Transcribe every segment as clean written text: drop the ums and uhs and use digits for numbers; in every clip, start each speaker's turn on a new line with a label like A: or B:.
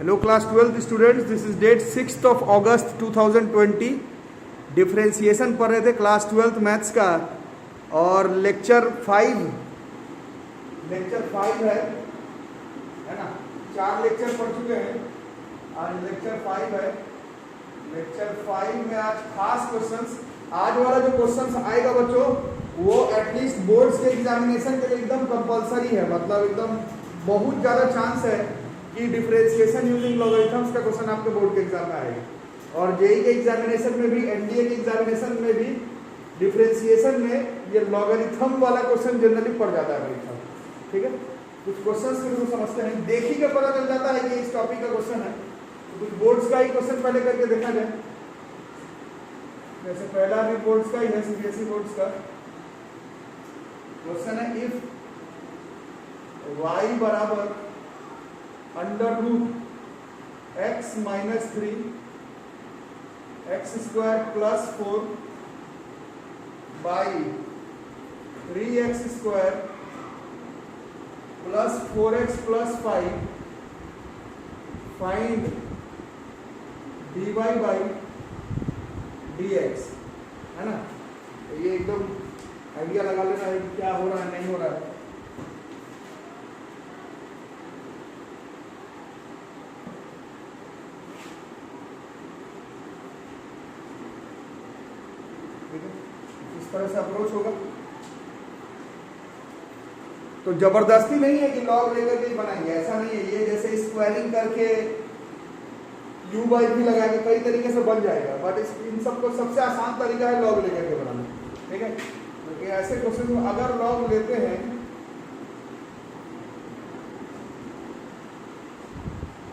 A: Hello class 12th students, this is date 6th of August 2020. Differentiation पढ़ रहे थे class 12th maths का और लेक्चर 5 है ना। 4 लेक्चर पढ़ चुके हैं, आज लेक्चर 5 है। लेक्चर 5 में आज खास क्वेश्चंस, आज वाला जो क्वेश्चंस आएगा बच्चों वो एटलीस्ट बोर्ड्स के एग्जामिनेशन के लिए एकदम कंपलसरी है। मतलब एकदम बहुत ज़्यादा चांस है कि डिफरेंशिएशन यूजिंग लॉगरिथम्स का क्वेश्चन आपके बोर्ड के एग्जाम में आएगा। और जेई के एग्जामिनेशन में भी, एनडीए के एग्जामिनेशन में भी डिफरेंशिएशन में ये लॉगरिथम वाला क्वेश्चन जनरली पड़ जाता है परीक्षा। ठीक है, कुछ क्वेश्चंस को समझते हैं, देखी का पता चल जाता है कि इस टॉपिक का क्वेश्चन है। तो कुछ बोर्ड्स का ही क्वेश्चन पहले करके देखा जाए। जैसे पहला भी बोर्ड्स का ही है, सीबीएसई बोर्ड्स का क्वेश्चन है, इफ y बराबर under root x minus 3 x square plus 4 by 3x square plus 4x plus 5 find dy by dx, है ना। तो ये एकदम आइडिया लगा लेना है कि क्या हो रहा है नहीं हो रहा है। इस तरह से अप्रोच होगा। तो जबरदस्ती नहीं है कि लॉग लेकर के बनाएंगे, ऐसा नहीं है। ये जैसे स्क्वायरिंग करके u बाई भी लगा के कई तरीके से बन जाएगा, बट इन सबको सबसे आसान तरीका है लॉग लेकर के बनाना। ठीक है, क्योंकि ऐसे क्वेश्चन में अगर लॉग लेते हैं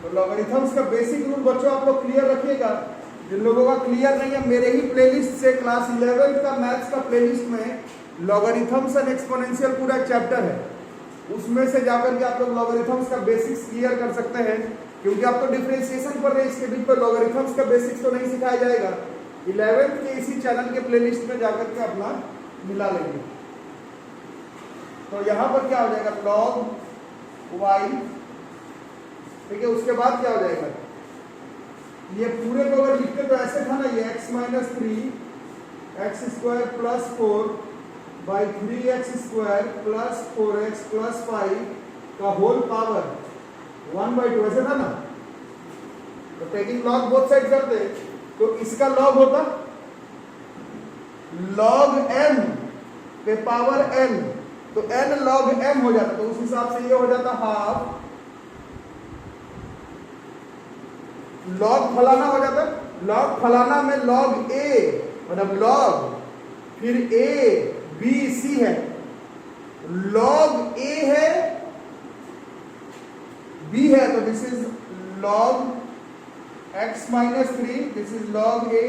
A: तो लॉगरिथम्स का बेसिक रूल बच्चों आप लोग क्लियर रखिएगा। जिन लोगों का क्लियर नहीं है, मेरे ही प्लेलिस्ट से क्लास 11 का मैथ्स का प्लेलिस्ट में लॉगरिथम्स एंड एक्सपोनेंशियल पूरा चैप्टर है, उसमें से जाकर के आप लोग लॉगरिथम्स का बेसिक्स क्लियर कर सकते हैं। क्योंकि आप तो डिफरेंशिएशन पढ़ रहे हैं, इसके बीच पर लॉगरिथम्स का बेसिक्स तो नहीं सिखाया जाएगा। 11th के इसी चैनल के प्लेलिस्ट में जाकर के अपना मिला लेंगे। तो यहाँ पर क्या हो जाएगा, log y, ठीक है। उसके बाद क्या हो जाएगा, ये पूरे को अगर लिखते तो ऐसे था ना, ये x minus 3 x square plus 4 by 3x square plus 4x plus 5 का होल पावर 1/2, ऐसे था ना। तो टेकिंग लॉग बोथ साइड करते तो इसका लॉग होता log m पे पावर n, तो n log m हो जाता। तो उस हिसाब से ये हो जाता हाफ लॉग फलाना हो जाता। लॉग फलाना में log a मतलब log फिर a b c है, log a है b है, तो this is log x minus 3, this is log a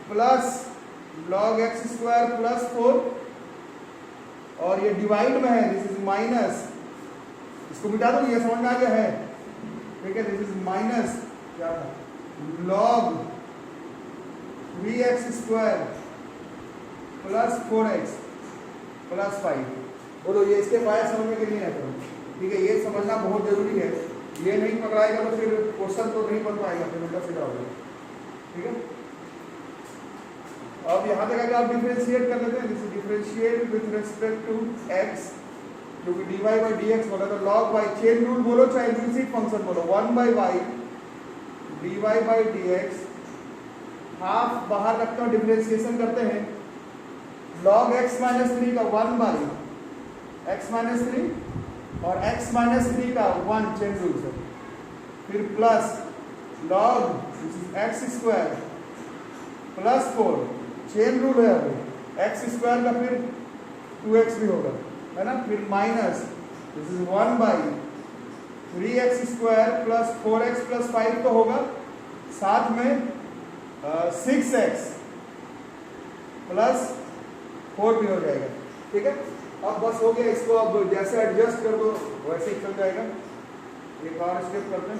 A: plus log x square plus 4, और ये डिवाइड में है, दिस इज माइनस, इसको मिटा दो, ये समझ में आ गया है। ठीक है, दिस इज माइनस क्या था, log 3x square plus 4x plus 5। बोलो ये इसके पाया समझ में कि नहीं आता। ठीक है, ये समझना बहुत जरूरी है। ये नहीं पकड़ाएगा तो फिर क्वेश्चन तो नहीं बन पाएगा, फिर उल्टा सीधा होगा। ठीक है, अब यहाँ तक अगर आप डिफरेंशिएट कर लेते हैं, जैसे differentiate with respect to x, जो कि dy बाई dx बोला, तो log y, चेन रूल बोलो चाहे इम्प्लिसिट फंक्शन बोलो, 1/y dy by dx, half बाहर रखते हैं, डिफरेंशिएशन करते हैं, log x माइनस 3 का 1/x माइनस 3 और x माइनस 3 का 1 चेन रूल से, फिर plus log x square plus 4 chain rule है, अभी x स्क्वायर का फिर 2x भी होगा, है ना। फिर minus this is 1/3x square plus 4x plus 5 तो होगा, साथ में 6x प्लस 4 भी हो जाएगा। ठीक है, अब बस हो गया। इसको अब जैसे एडजस्ट कर दो वैसे ही चल जाएगा। एक और स्टेप करते हैं,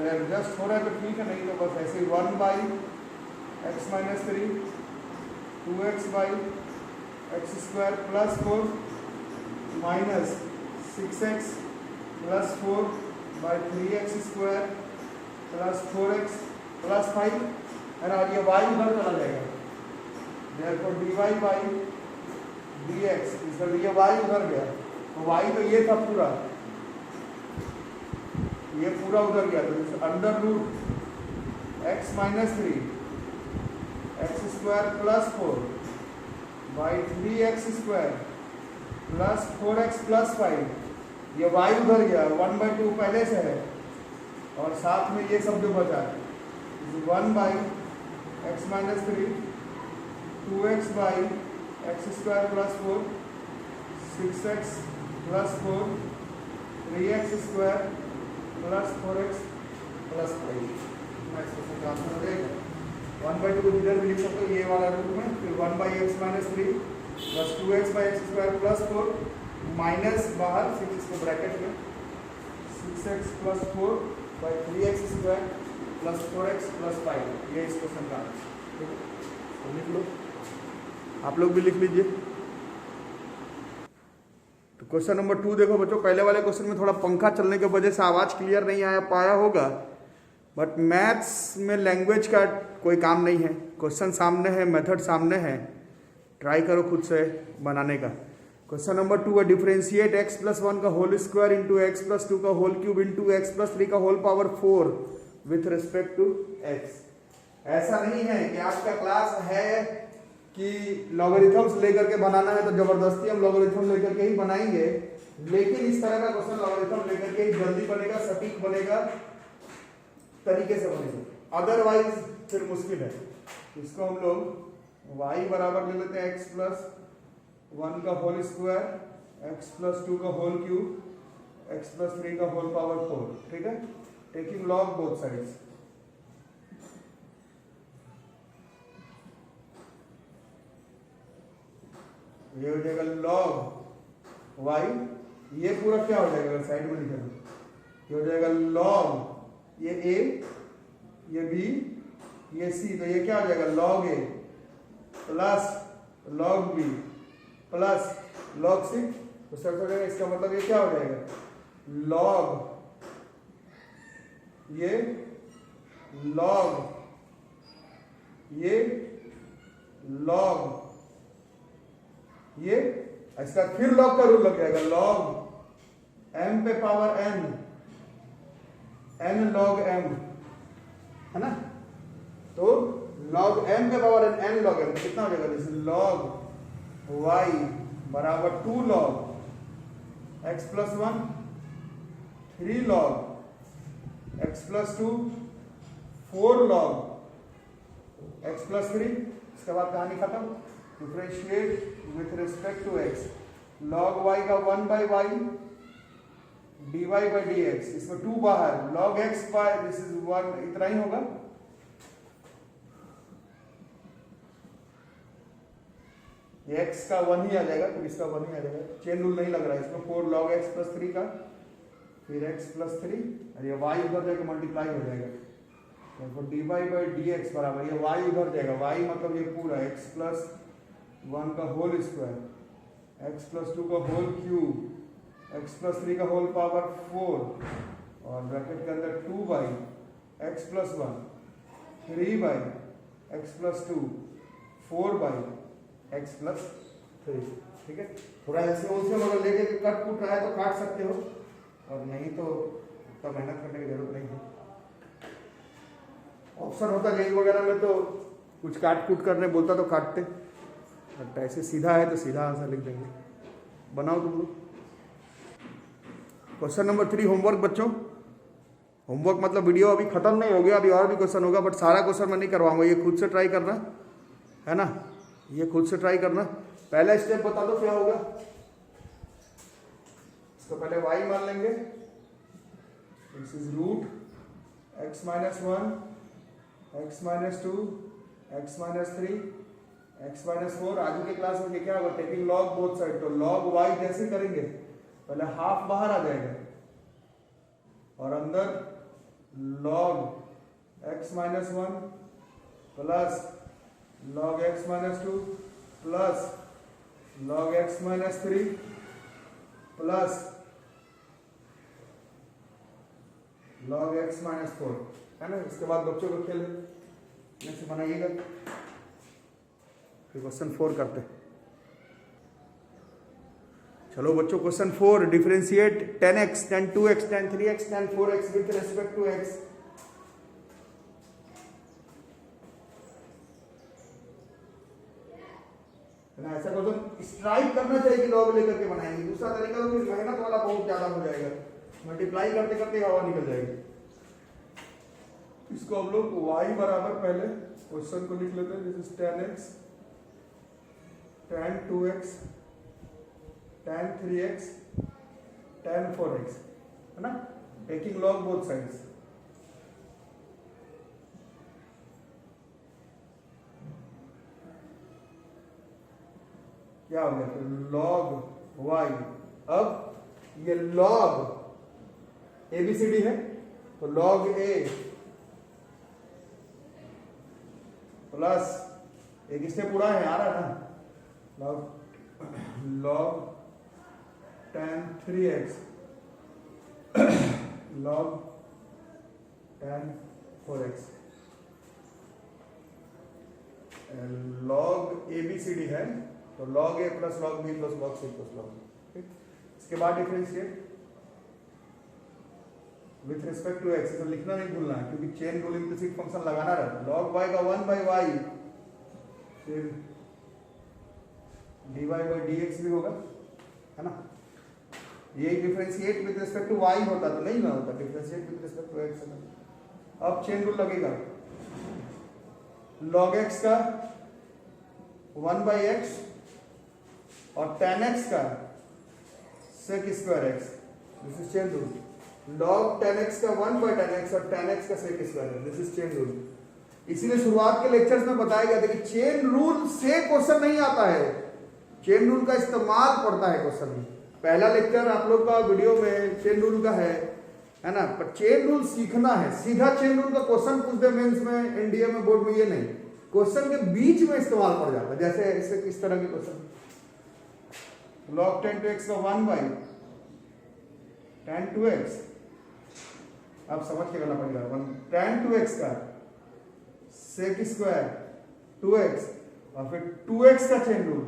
A: एडजस्ट हो रहा है तो ठीक है, नहीं तो बस ऐसे ही 1/x minus 3 2x by x square plus 4 minus 6x plus 4 by 3x square plus 4x plus 5 है ना, और ये y उधर चला जाएगा, therefore dy बाई dx, इसका ये y उधर गया, तो y तो ये था पूरा, ये पूरा उधर गया, तो under root x minus 3 x square plus 4 by 3x square plus 4x plus 5, ये y उधर गया, 1/2 पहले से है, और साथ में ये सब जो बचा है 1 by x minus 3 2x by x square plus 4 6x plus 4 3x square plus 4x plus 5। 1/2 को इधर भी लिख सकते हो ये वाला रूप में, फिर 1 by x minus 3 plus 2x by x square plus 4 minus बाहर 6 इसको ब्रैकेट में 6x plus 4 by 3x square plus 4x plus 5, ये इस क्वेश्चन का ठीक है, तो लिख लो, आप लोग भी लिख लीजिए। तो क्वेश्चन नंबर 2 देखो बच्चों, पहले वाले क्वेश्चन में थोड़ा पंखा चलने की वजह से आवाज क्लियर नहीं आया पाया होगा, बट मैथ्स में लैंग्वेज का कोई काम नहीं है, क्वेश्चन सामने है, मेथड सामने है, ट्राई करो खुद से बनाने का। क्वेश्चन नंबर 2 है, डिफरेंशिएट x प्लस 1 का whole square into x plus 2 का whole cube into x plus 3 का whole power 4 with respect to x। ऐसा नहीं है कि आपका क्लास है कि लॉगरिथम्स लेकर के बनाना है तो जबरदस्ती हम लॉगरिथम लेकर के ही बनाएंगे, लेकिन इस तरह का क्वेश्चन लॉगरिथम लेकर के ही जल्दी बनेगा, सटीक बनेगा, तरीके से बनेगा, अदरवाइज फिर मुश्किल है। इसको हम लोग y बराबर ले लेते हैं x प्लस 1 का होल स्क्वायर x प्लस 2 का होल क्यूब x प्लस 3 का होल पावर 4, ठीक है, टेकिंग लॉग बोथ साइड्स। ये हो जाएगा log y, ये पूरा क्या हो जाएगा साइड में लिखा, ये हो जाएगा log ये a ये b ये c, तो ये क्या हो जाएगा log a plus log b plus log 6, तो सब हो जाएगा, इसका मतलब ये क्या हो जाएगा log ये log ये इसका फिर log का रूल लग जाएगा, log m पे पावर n log m है ना, तो log m पे पावर n log m कितना हो जाएगा, जैसे log y बराबर 2 log x plus 1 3 log x plus 2 4 log x plus 3, इसके बाद कहानी खत्म। Differentiate with respect to x, log y का 1 by y dy by dx, इसमें 2 बाहर, log x by this is 1, इतना ही होगा, ये x का 1 ही आ जाएगा, फिर इसका 1 ही आ जाएगा, चेन रूल नहीं लग रहा है इसमें, 4 log x प्लस 3 का, फिर x प्लस 3, और ये y उधर जाकर मल्टीप्लाई हो जाएगा, तो dy बाई dx बराबर ये y उधर जाएगा, y मतलब ये पूरा x प्लस 1 का होल स्क्वायर x प्लस 2 का होल क्यूब x प्लस 3 का होल पावर 4 और ब्रैकेट के अंदर 2 by x plus 1 3 by x plus 2 4 by x plus 3, ठीक है। थोड़ा ऐसे उनसे मगर लेके कट कूट रहा है तो काट सकते हो, और नहीं तो उतना मेहनत करने की जरूरत नहीं है। ऑप्शन होता जेई वगैरह में तो कुछ काट कूट करने बोलता तो काटते, बट ऐसे सीधा है तो सीधा आंसर लिख देंगे। बनाओ तुम लोग। क्वेश्चन नंबर 3 होमवर्क बच्चों, होमवर्क मतलब वीडियो अभी खत्म नहीं हो गया, अभी और भी क्वेश्चन होगा, बट सारा क्वेश्चन मैं नहीं करवाऊंगा, ये खुद से ट्राई करना है ना, ये खुद से ट्राई करना। पहला स्टेप बता दो क्या होगा, इसको पहले y मान लेंगे, this is root x minus 1 x minus 2 x minus 3 x minus 4। आगे के क्लास में क्या होगा, टेकिंग लॉग बोथ साइड, तो लॉग y जैसे करेंगे पहले हाफ बाहर आ जाएगा और अंदर log x minus 1 plus log x minus 2 plus log x minus 3 plus log x minus 4 है ना। इसके बाद बच्चों को खेल से बनाइएगा। फिर क्वेश्चन 4 करते हैं। चलो बच्चों question 4, differentiate tan x, tan 2x, tan 3x, tan 4x with respect to x। ऐसा क्वेश्चन स्ट्राइक करना चाहिए कि लॉग लेकर के बनाएंगे। दूसरा तरीका तो फिर मेहनत वाला बहुत ज्यादा हो जाएगा, मल्टीप्लाई करते करते हवा निकल जाएगी। इसको हम लोग y बराबर पहले क्वेश्चन को लिख लेते हैं। This is tan x, tan 2x, tan 3x, tan 4x है ना, टेकिंग लॉग बोथ साइड्स। क्या हो गया? Log y। अब ये लॉग ABCD है तो लॉग a प्लस एक स्टेप पूरा है, आ रहा है ना, log tan 3x log tan 4x। log ABCD है तो log a plus log b plus log c plus log। ठीक, इसके बाद differentiate with respect to x। इसे लिखना नहीं भूलना है क्योंकि चेन रूल इम्प्लिसिट फंक्शन लगाना रहता है। log y का 1/y, फिर dy by dx भी होगा है ना। ये differentiate with respect to y होता तो नहीं ना होता, differentiate with respect to x है। अब चेन रूल लगेगा, log x का 1/x और tan x का sec square x। This is chain rule. log tan x का 1/tan x और tan x का sec square x। This is chain rule. इसीलिए शुरुआत के लेक्चर्स में बताया गया था कि चेन रूल से क्वेश्चन नहीं आता है, चेन रूल का इस्तेमाल पड़ता है क्वेश्चन में। पहला लेक्चर आप लोग का वीडियो में चेन रूल का है ना, पर चेन रूल सीखना है। सीधा चेन रूल का क्वेश्चन पूछ दे मेंस में, एनडीए में, बोर्ड में, ये नहीं, क्वेश्चन के बीच में इस्तेमाल पड़ जाता है। जैसे ऐसे किस तरह के क्वेश्चन, log tan 2x का 1/tan 2x, आप समझ के करना पड़ेगा। tan 2x का sec स्क्वायर 2x और फिर 2x का चेन रूल,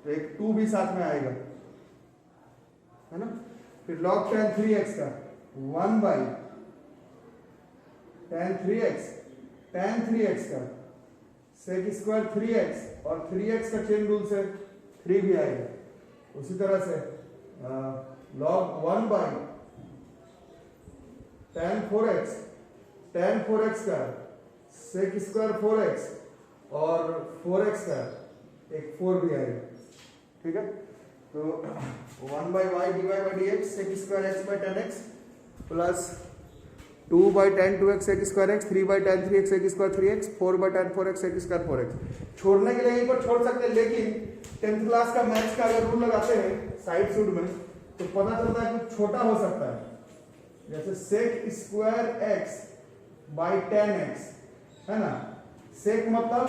A: तो एक 2 भी साथ में आएगा है ना। फिर log tan 3x का 1/tan 3x, tan 3x का sec स्क्वायर 3x और 3x का चेन रूल से 3 भी आएगा। उसी तरह से log 1/tan 4x का sec स्क्वायर 4x और 4x का एक 4 भी आएगा। ठीक है, तो 1/y dy by dx sec square x by tan x plus 2/tan 2x sec square x, 3/tan 3x sec square 3x, 4/tan 4x sec square 4x। छोड़ने के लिए यहीं पर छोड़ सकते हैं, लेकिन 10th क्लास का मैथ्स का अगर रूल लगाते हैं साइड शुड में तो पता चलता है कुछ छोटा हो सकता है। जैसे sec square x by tan x है ना, sec का मतलब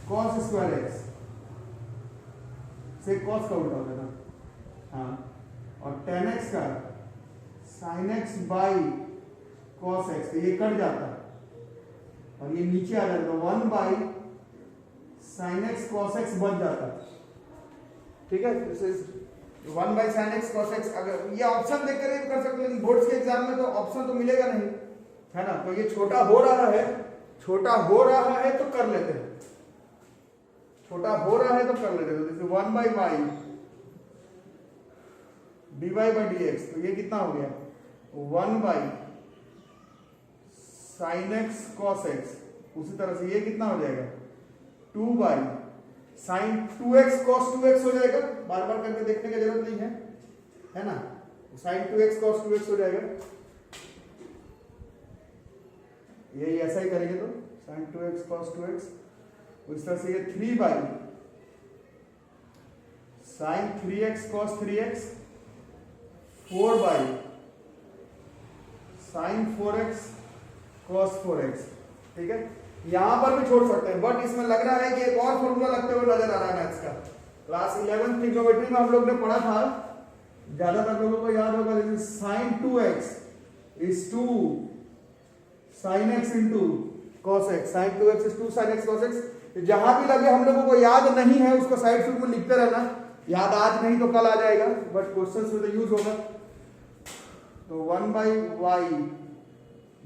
A: 1/cos square x, sec cos का उल्टा होता है ना, हाँ, और tan x का sin x by cos x, तो ये कट जाता है और ये नीचे आ जाता है, 1/sin x cos x बच जाता है। ठीक है, this is 1/sin x cos x। अगर ये ऑप्शन देख कर कर सकते हैं, बोर्ड्स के एग्जाम में तो ऑप्शन तो मिलेगा नहीं है ना, तो ये छोटा हो रहा है, छोटा हो रहा है तो कर लेते हैं, छोटा हो रहा है तो कर लेते हैं। जैसे 1/y dy by dx, तो ये कितना हो गया 1/sin x cos x। उसी तरह से ये कितना हो जाएगा 2/sin 2x cos 2x हो जाएगा, बार बार करके देखने की जरूरत नहीं है ना, sin 2x cos 2x हो जाएगा। यही ऐसा ही करेंगे तो sin 2x cos 2x। उस तरह से ये 3/sin 3x cos 3x, 4/sin 4x cos 4x। ठीक है, यहां पर भी छोड़ सकते हैं, बट इसमें लग रहा है कि एक और फॉर्मूला लगते हुए नजर आ रहा है मैथ्स का। क्लास 11 ट्रिग्नोमेट्री में हम लोग ने पढ़ा था ज्यादातर लोगों को याद होगा जैसे sine 2x is 2 sine x into cos x, sine 2x is 2 sine x cos x। जहां भी लगे हम लोगों को याद नहीं है उसको साइड शूट में लिखते रहना, याद आज नहीं तो कल आ जाएगा, बट क्वेश्चंस में तो यूज होगा। तो 1/y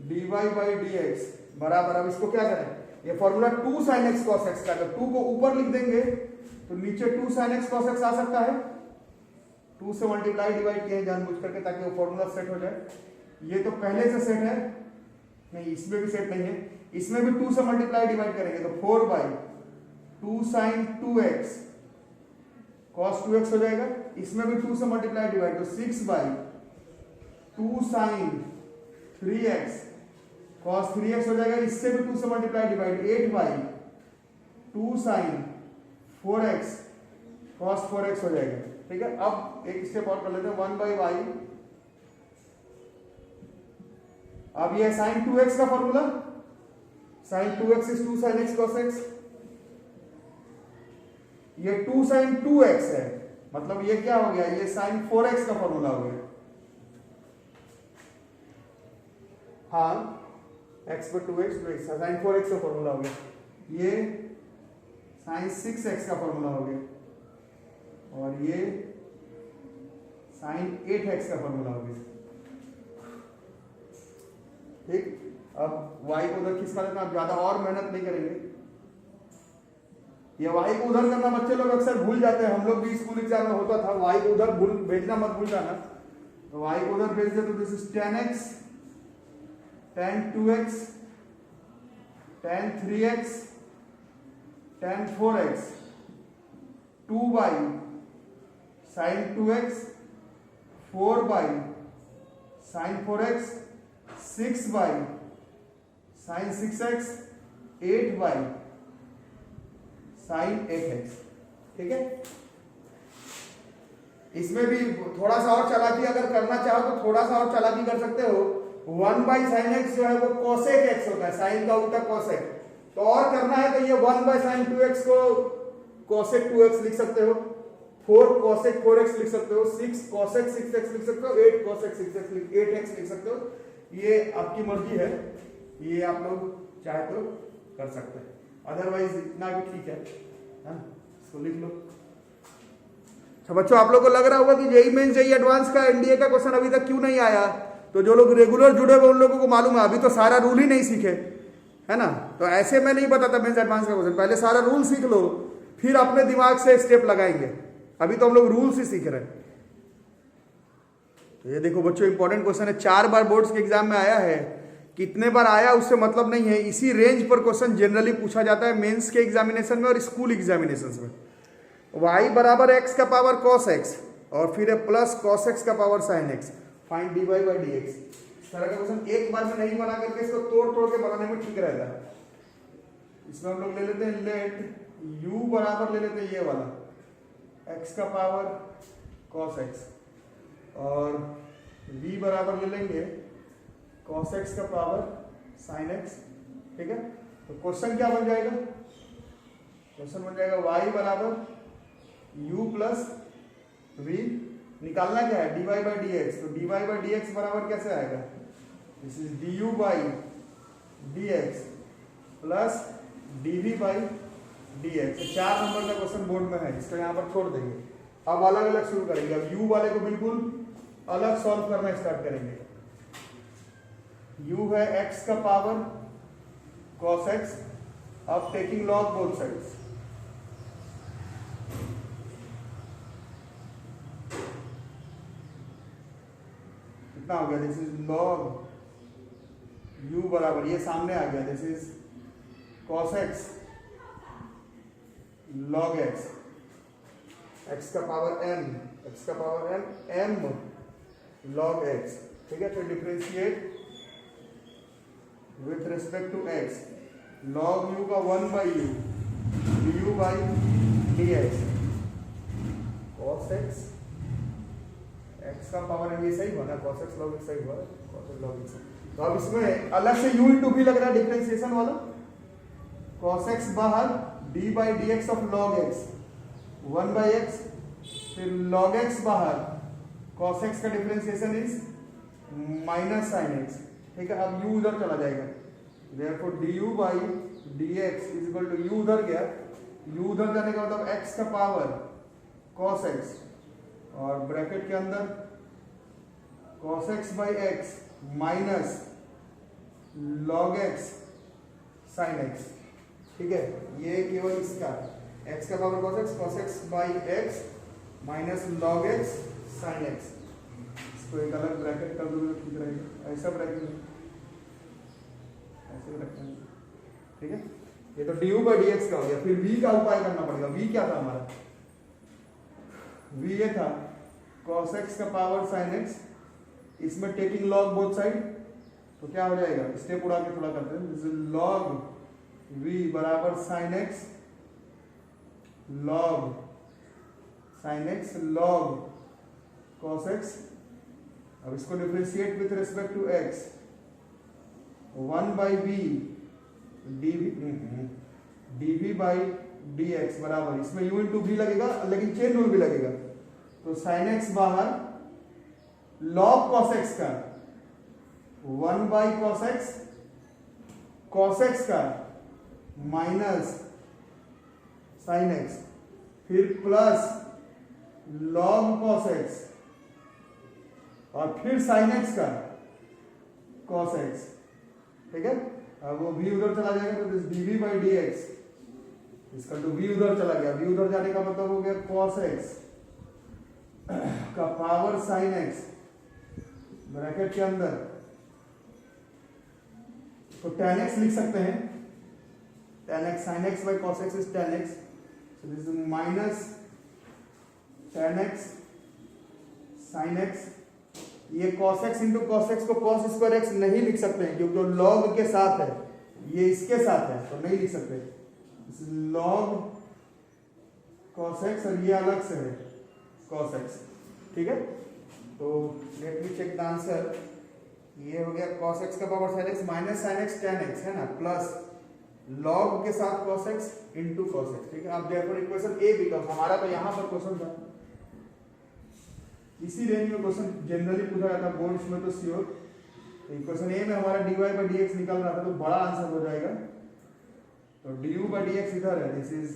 A: dy/dx बराबर, अब इसको क्या करें, ये formula 2 sin x cos x का, अगर 2 को ऊपर लिख देंगे तो नीचे 2 sin x cos x आ सकता है। 2 से मल्टीप्लाई डिवाइड किए जानबूझ करके ताकि वो फॉर्मूला सेट हो जाए। ये तो पहले से सेट है, नहीं इसमें भी सेट नहीं है, इसमें भी 2 से मल्टीप्लाई डिवाइड करेंगे तो 4/2 sin 2x cos 2x हो जाएगा। इसमें भी 2 से मल्टीप्लाई डिवाइड तो 6/2 sin 3x cos 3x हो जाएगा। इससे भी 2 से multiply divide 8/2 sin 4x cos 4x हो जाएगा। ठीक है, अब एक स्टेप और कर लेते हैं, 1/y, अब ये sin 2x का formula, sin 2x is 2 sin x cos x, ये 2 sin 2x है, मतलब ये क्या हो गया, ये sin 4x का फॉर्मूला हो गया। हाँ, x पर 2x sin 4x का फॉर्मूला हो गया। ये sin 6x का फॉर्मूला हो गया, और ये sin 8x का फॉर्मूला हो गया। ठीक, अब y को उधर खिसका देना, आप ज्यादा और मेहनत नहीं करेंगे। ये y को उधर करना बच्चे लोग अक्सर भूल जाते हैं, हम लोग भी स्कूल एग्जाम में होता था, y को उधर भेजना मत भूल जाना। तो y को उधर भेज दे तो this is tan x tan 2x tan 3x tan 4x 2 by sin 2x 4 by sin 4x 6 by sin 6x 8 by sin 8x। ठीक है, इसमें भी थोड़ा सा और चालाकी अगर करना चाहो तो थोड़ा सा और चालाकी कर सकते हो। 1 by sin x जो है वो cosec x होता है, sin का उल्टा cosec, तो और करना है तो ये 1 by sin 2x को cosec 2x लिख सकते हो, 4 cosec 4x लिख सकते हो, 6 cosec 6x लिख सकते हो, 8 cosec 8x लिख सकते हो। ये आपकी मर्जी है, ये आप लोग चाहे तो कर सकते हैं, अदरवाइज इतना भी ठीक है, इसको लिख लो। तो बच्चों आप लोग को लग रहा होगा कि जेईई मेंस जेईई एडवांस का एनडीए का क्वेश्चन अभी तक क्यों नहीं आया, तो जो लोग रेगुलर जुड़े हुए उन लोगों को मालूम है, अभी तो सारा रूल ही नहीं सीखे है ना। तो ऐसे में नहीं बताता मेंस एडवांस का क्वेश्चन, पहले सारा रूल सीख लो फिर अपने दिमाग से स्टेप लगाएंगे, अभी तो हम लोग रूल्स ही सीख रहे हैं। तो ये देखो बच्चों इंपॉर्टेंट क्वेश्चन है, 4 बार बोर्ड्स के एग्जाम में आया है, कितने बार आया उससे मतलब नहीं है, इसी रेंज पर क्वेश्चन जनरली पूछा जाता है मेंस के एग्जामिनेशन में और स्कूल एग्जामिनेशन में। y बराबर x का पावर cos x और फिर है प्लस cos x का power sin x, find dy/dx। इस तरह का क्वेश्चन एक बार में नहीं बना करके इसको तोड़ तोड़ के बनाने में ठीक रहता है। इसमें हम लोग ले लेते हैं लेट u बराबर ले लेते हैं ये वाला x का पावर cos x और v बराबर ले लेंगे cos x का पावर sin x। ठीक है, तो क्वेश्चन क्या बन जाएगा, क्वेश्चन बन जाएगा y बराबर u प्लस v, निकालना क्या है dy/dx, तो dy/dx बराबर कैसे आएगा, this is du/dx plus dv/dx। 4 number का क्वेश्चन बोर्ड में है, इसको यहाँ पर छोड़ देंगे, अब अलग अलग शुरू करेंगे। अब u वाले को बिल्कुल अलग सॉल्व करना स्टार्ट करेंगे। u है x का पावर cos x, अब टेकिंग log बोथ साइड्स, कितना हो गया, दिस इज log u बराबर ये सामने आ गया, this is cos x log x, x का पावर m, x का पावर m log x। ठीक है, तो differentiate with respect to x, log u का 1/u du/dx cos x, x का पावर m, ये सही हुआ ना, cos x log x सही हुआ, cos x log x। तो अब इसमें अलग से u इंटू भी लग रहा है डिफरेंशिएशन वाला, cos x बाहर d/dx of log x 1/x, फिर log x बाहर cos x का differentiation is minus sine x, ठीक है। अब u उधर चला जाएगा, therefore du by dx is equal to u उधर गया, u उधर जाने का मतलब x का पावर cos x और ब्रैकेट के अंदर cos x by x minus log x sin x, ठीक है। ये केवल इसका x का power cos x by x minus log x sin x, इसको एक अलग ब्रैकेट कर दूंगा, ठीक रहेगा। ऐसा ब्रैकेट ऐसे रखेंगे, ठीक है। ये तो du by dx का हो गया। फिर v का उपाय करना पड़ेगा। v क्या था हमारा? v ये था cos x का पावर sin x, इसमें टेकिंग log बोथ साइड, तो क्या हो जाएगा, स्टेप उड़ा के थोड़ा करते हैं, log v बराबर sin x log sin x log cos x। अब इसको differentiate with respect to x, 1 by v dv by dx बराबर, इसमें u इंटू v लगेगा लेकिन चेन रूल भी लगेगा, तो sin x बाहर log cos x का 1 by cos x का माइनस sin x, फिर प्लस log cos x और फिर sin x का cos x, ठीक है। अब वो v उधर चला जाएगा तो dv by dx इसका तो v उधर चला गया, v उधर जाने का मतलब हो गया cos x का पावर sin x ब्रैकेट के अंदर, तो tan x लिख सकते हैं, tan x sin x by cos x is tan x, so this is minus tan x sin x। ये cos x into cos x को cos square x नहीं लिख सकते हैं क्योंकि तो log के साथ है, ये इसके साथ है तो नहीं लिख सकते, log cos x और ये अलग से है cos x, ठीक है। तो let me check the answer. ये हो गया cos x का power sin x minus sin x tan x है ना, प्लस log के साथ cos x into cos x, ठीक है। अब देखो इक्वेशन ए बिकम्स, हमारा तो यहाँ पर क्वेश्चन था, इसी रेंज में क्वेश्चन जनरली पूछा जाता है बोर्ड्स में तो श्योर। इक्वेशन ए में हमारा dy by dx निकल रहा था तो बड़ा आंसर हो जाएगा, तो du by dx इधर है, दिस इज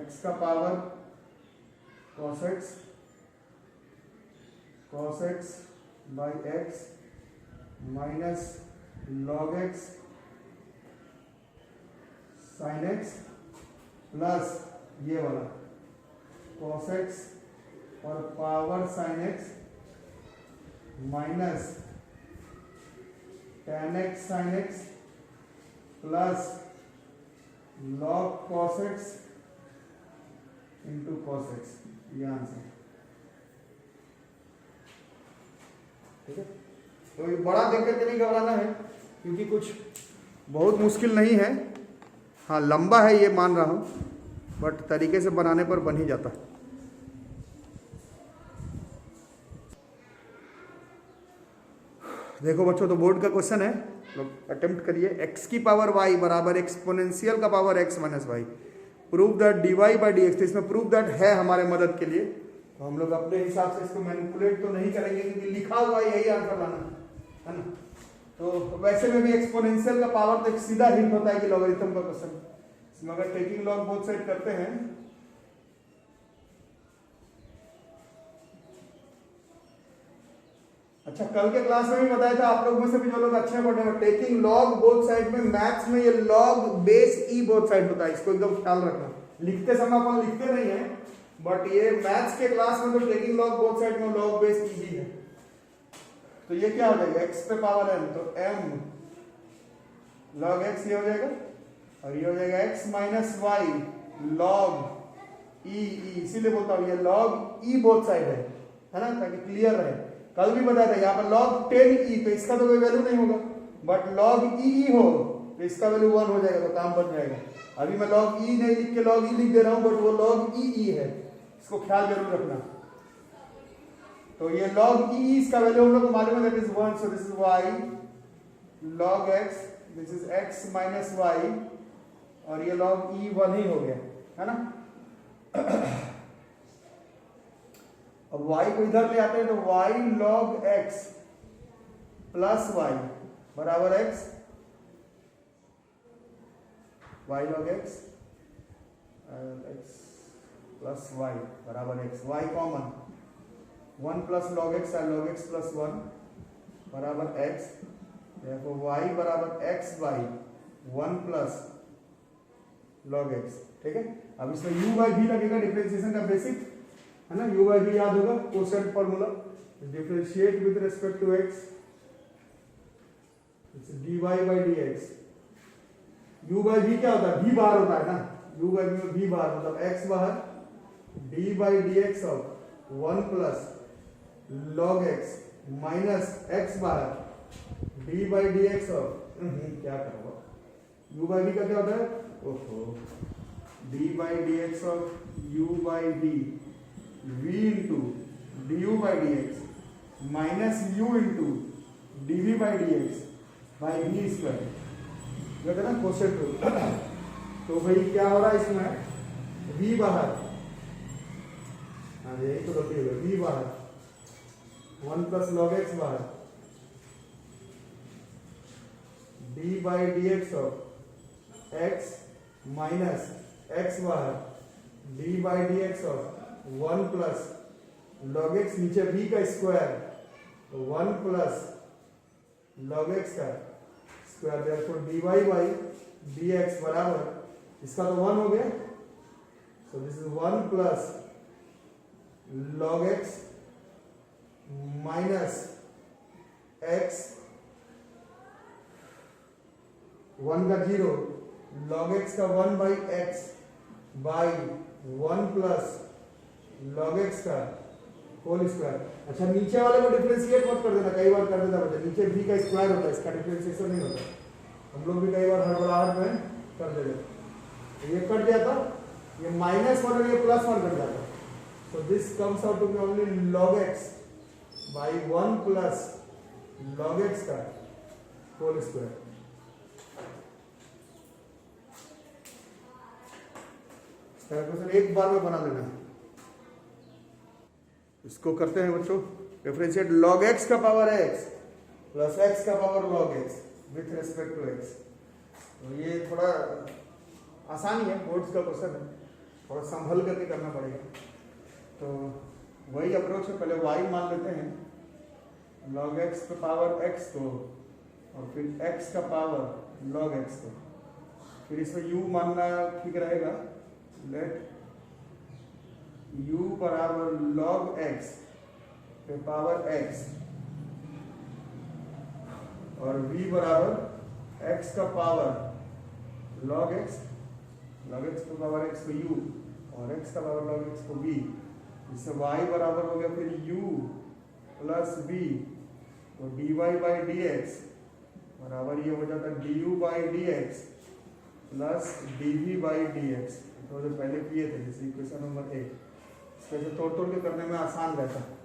A: x का power cos x by x minus log x sin x plus ये वाला cos x और power sin x minus tan x sin x plus log cos x into cos x, ये answer, ठीक है। तो ये बड़ा देख करके नहीं घबराना है क्योंकि कुछ बहुत मुश्किल नहीं है, हाँ लंबा है ये मान रहा हूँ, बट तरीके से बनाने पर बन ही जाता है। देखो बच्चों, तो बोर्ड का क्वेश्चन है, लोग अटेम्प्ट करिए। x की पावर y बराबर एक्सपोनेंशियल का power x minus y, prove that dy by d x. तो इसमें प्रूव दैट है हमारे मदद के लिए, तो हम लोग अपने हिसाब से इसको मैनिपुलेट तो नहीं करेंगे क्योंकि लिखा हुआ यही आंसर लाना है ना। तो वैसे में भी एक्सपोनेंशियल का पावर तो एक सीधा हिंट होता है कि लॉगरिथम का क्वेश्चन, इसमें अगर टेकिंग लॉग बोथ साइड करते हैं, अच्छा कल के क्लास में भी बताया था आप लोग में से भी जो लोग अच्छे पढ़े हैं, टेकिंग लॉग बोथ साइड में मैथ्स में ये लॉग बेस ई बोथ साइड होता है, इसको एकदम ख्याल रखना। लिखते समय अपन लिखते नहीं है, बट ये मैथ्स के क्लास में तो टेकिंग लॉग बोथ साइड में लॉग बेस ई ही है। तो ये क्या हो जाएगा, x पे पावर m, तो m log x ये हो जाएगा, और ये हो जाएगा x minus y log e, इसीलिए बोलता हूँ ये log e बोथ साइड है ना, ताकि क्लियर रहे। कल भी बताया था यहाँ पर log 10e, तो इसका तो कोई वैल्यू नहीं होगा, बट log e हो तो इसका वैल्यू 1 हो जाएगा, तो काम बन जाएगा। अभी मैं log e नहीं लिख के log e लिख दे रहा हूँ, बट वो log e है, इसको ख्याल जरूर रखना। तो ये log e इसका वैल्यू हम लोग को मालूम है, that is 1, so this is y log x, this is x minus y, और ये log e 1 ही हो गया है ना। अब y को इधर ले आते हैं तो y log x plus y बराबर x, y log x plus y बराबर x, y common 1 plus log x है log x प्लस 1 बराबर x, देखो y बराबर x by 1 plus log x। ठीक है, अब इसमें u बाई v लगेगा, डिफरेंशिएशन का बेसिक है ना, u बाई v याद होगा quotient formula, differentiate with respect to x, dy by dx। u by v क्या होता है, v बाहर होता है ना, u बाई v में v बाहर मतलब x बाहर, d by dx of 1 plus log x minus x बाहर, d बाई dx ऑफ क्या करूँगा, u बाई v का क्या होता है, ओहो, d by dx of u by v, v into du by dx minus u into dv by dx by v square, जो है ना कोसेंट रूल। तो भाई क्या हो रहा है इसमें, v बाहर, हाँ यही तो गलती हो गई, v बाहर 1 प्लस log x बाहर, d by dx of x minus x बाहर, d by dx of 1 plus log x, नीचे v का स्क्वायर, 1 प्लस log x का square, therefore dy by dx बराबर, इसका तो 1 हो गया, सो this is 1 plus log x minus x, 1 का 0, log x का 1 by x by 1 plus log x का होल स्क्वायर। अच्छा, नीचे वाले को डिफरेंशिएट मत कर देना, कई बार कर देता बच्चा, नीचे v का स्क्वायर होता है, इसका डिफरेंशिएशन नहीं होता, हम लोग भी कई बार हड़बड़ाहट में कर देते, ये कट जाता, ये -1 और ये +1 कट जाता, so this comes out to be only log x by 1 plus log x का होल स्क्वायर। कैलकुलेशन एक बार में बना देना है। इसको करते हैं बच्चों, डिफरेंशिएट log x का पावर x प्लस x का power log x with respect to x। तो ये थोड़ा आसान ही है, बोर्ड्स का क्वेश्चन है, थोड़ा संभल करके करना पड़ेगा। तो वही अप्रोच है, पहले y मान लेते हैं log x का पावर x को, और फिर x का पावर log x को, फिर इसमें u मानना ठीक रहेगा, लेट u बराबर log x पे पावर x और v बराबर x का पावर log x पे पावर x को u और x का पावर log x को v, इससे y बराबर हो गया फिर u प्लस v, तो dy बाई dx बराबर ये हो जाता है du by dx plus dv by dx। तो जो पहले किए थे जैसे इक्वेशन नंबर 1, इसको तोड़ तोड़ के करने में आसान रहता है।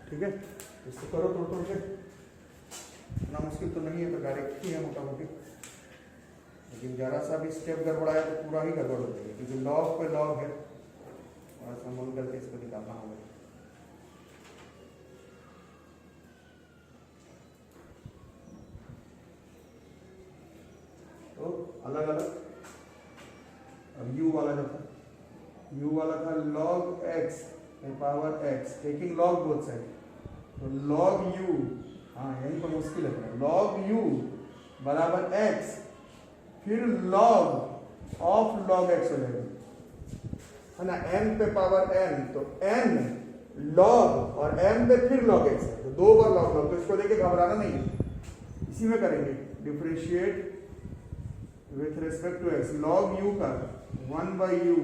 A: ठीक है, इसको करो तोड़ तोड़ के, इतना मुश्किल तो नहीं है, तो डायरेक्ट ही है मोटा मोटी, लेकिन जरा सा भी स्टेप गड़बड़ाया तो पूरा ही गड़बड़ हो जाएगा, क्योंकि लॉग पे लॉग है, थोड़ा सा मोल करके इसको निकालना होगा। तो अलग अलग, अब u वाला जो था, u वाला था log x power x, taking log both side, तो log u, हाँ यही तो मुश्किल है, log u बराबर x, फिर log ऑफ log x हो जाएगा, है ना, n पे पावर n, तो n log और m पे फिर log x है, तो 2 बार log, तो इसको लेके घबराना नहीं है, इसी में करेंगे, differentiate with respect to x, log u का 1 by u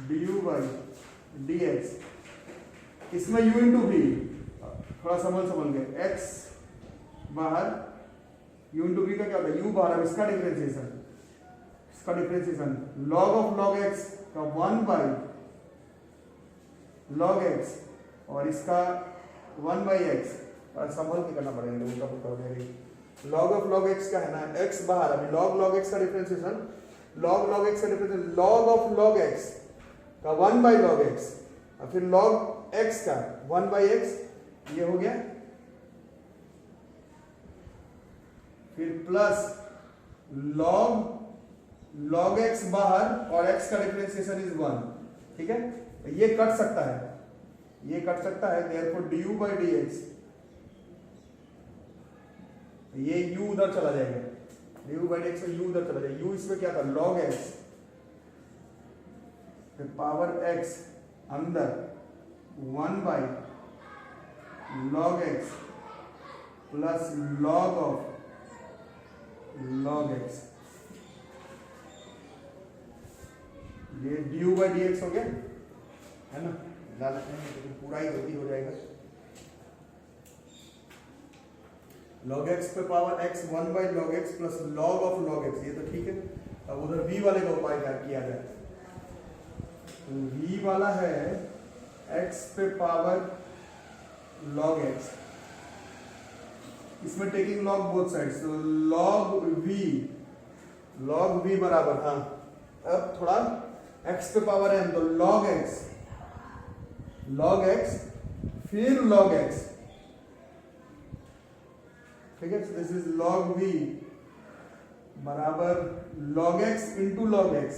A: du by dx, इसमें u इंटू v, थोड़ा समझ गए, x बाहर, u इंटू v का क्या होता है, u बाहर, अब इसका differentiation log of log x का 1 बाई log x, और इसका 1 बाई एक्स, और संभल के करना पड़ेगा, उल्टा पुल्टा हो जाएगा। लॉग ऑफ लॉग एक्स का है ना, एक्स बाहर, अभी लॉग एक्स का डिफरेंशिएशन, लॉग एक्स का differentiation, log of log x का 1 बाई लॉग एक्स, और फिर लॉग एक्स का 1 बाई एक्स, ये हो गया, फिर प्लस लॉग एक्स बाहर और एक्स का डिफरेंशिएशन इज 1, ठीक है। ये कट सकता है, ये कट सकता है, देयरफॉर du बाई dx, ये u उधर चला जाएगा, du बाई dx में u उधर चला जाएगा, u इसमें क्या था, log x, फिर पावर x अंदर 1 by log x plus log of log x, ये du बाई dx हो गया, है ना, डालते हैं तो पूरा ही गलती हो जाएगा। log x पे power x 1 by log x plus log of log x, ये तो ठीक है। अब उधर v वाले का उपाय क्या किया जाए, तो v वाला है x पे पावर log x, इसमें टेकिंग log बोथ साइड्स, तो log v बराबर, हाँ अब थोड़ा x पे पावर m, तो log x फिर log x, ठीक है। दिस इज log v बराबर log x into log x,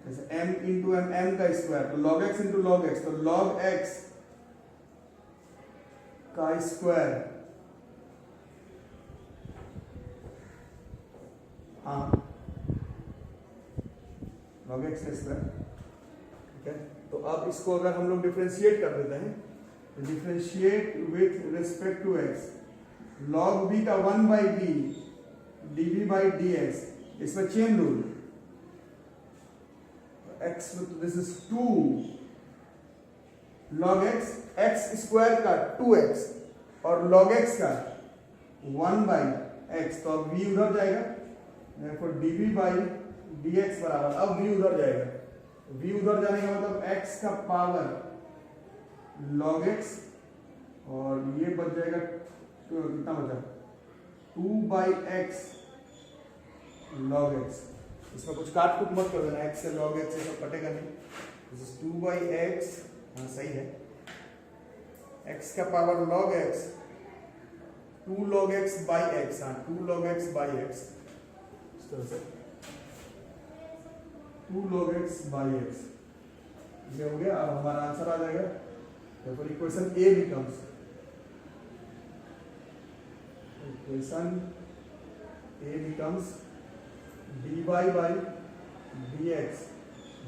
A: जैसे m इंटू m का स्क्वायर, तो log x into log x, तो log x का स्क्वायर, हाँ log x का स्क्वायर, ठीक है। तो अब इसको अगर हम लोग डिफरेंशिएट कर देते हैं, तो differentiate with respect to x, log b का 1 by b dv by dx, इसमें chain rule, x this is 2 log x square का 2x और log x का 1 बाई x, तो अब v उधर जाएगा, therefore dv बाई dx बराबर, अब v उधर जाएगा, v उधर जाने का मतलब x का पावर log x, और ये बच जाएगा, तो कितना बचा, 2 बाई x log x, इसमें कुछ काट कुट मत कर देना, x से log x से सब कटेगा नहीं, दिस इज 2 बाई x, हाँ सही है, x का power log x, 2 log x by x, हाँ 2 log x बाई x, इस तरह से 2 log x बाई x, ये हो गया। अब हमारा आंसर आ जाएगा, therefore equation A becomes, equation A becomes dy by dx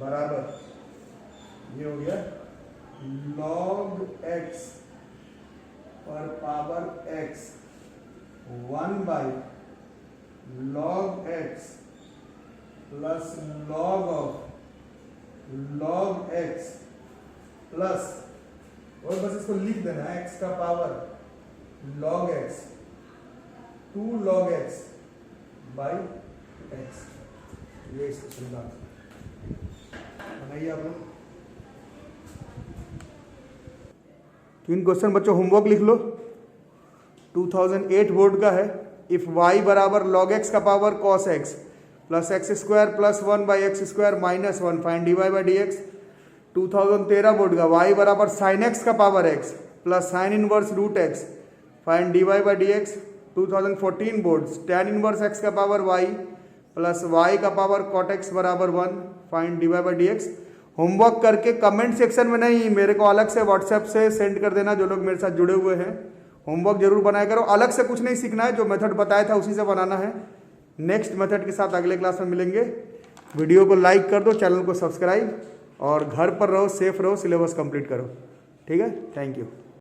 A: बराबर, ये हो गया log x पर power x 1 by log x plus log of log x plus, और बस इसको लिख देना, x का power log x 2 log x by x, ये इस क्वेश्चन का बनाइए आप लोग। तीन क्वेश्चन बच्चों होमवर्क लिख लो, 2008 बोर्ड का है। इफ y बराबर log x का power cos x plus x square plus 1 by x square minus 1, find dy by dx। 2013 board का y बराबर sin x का power x plus sine inverse root x, find dy by dx। 2014 board tan inverse x का power y plus y का power cot x बराबर 1, find dy by dx। Homework करके comment section में नहीं, मेरे को अलग से व्हाट्सएप से सेंड कर देना, जो लोग मेरे साथ जुड़े हुए हैं। होमवर्क जरूर बनाया करो, अलग से कुछ नहीं सीखना है, जो मेथड बताया था उसी से बनाना है। नेक्स्ट मेथड के साथ अगले क्लास में मिलेंगे। वीडियो को लाइक कर दो, चैनल को सब्सक्राइब, और घर पर रहो, सेफ रहो, सिलेबस कंप्लीट करो। ठीक है, थैंक यू।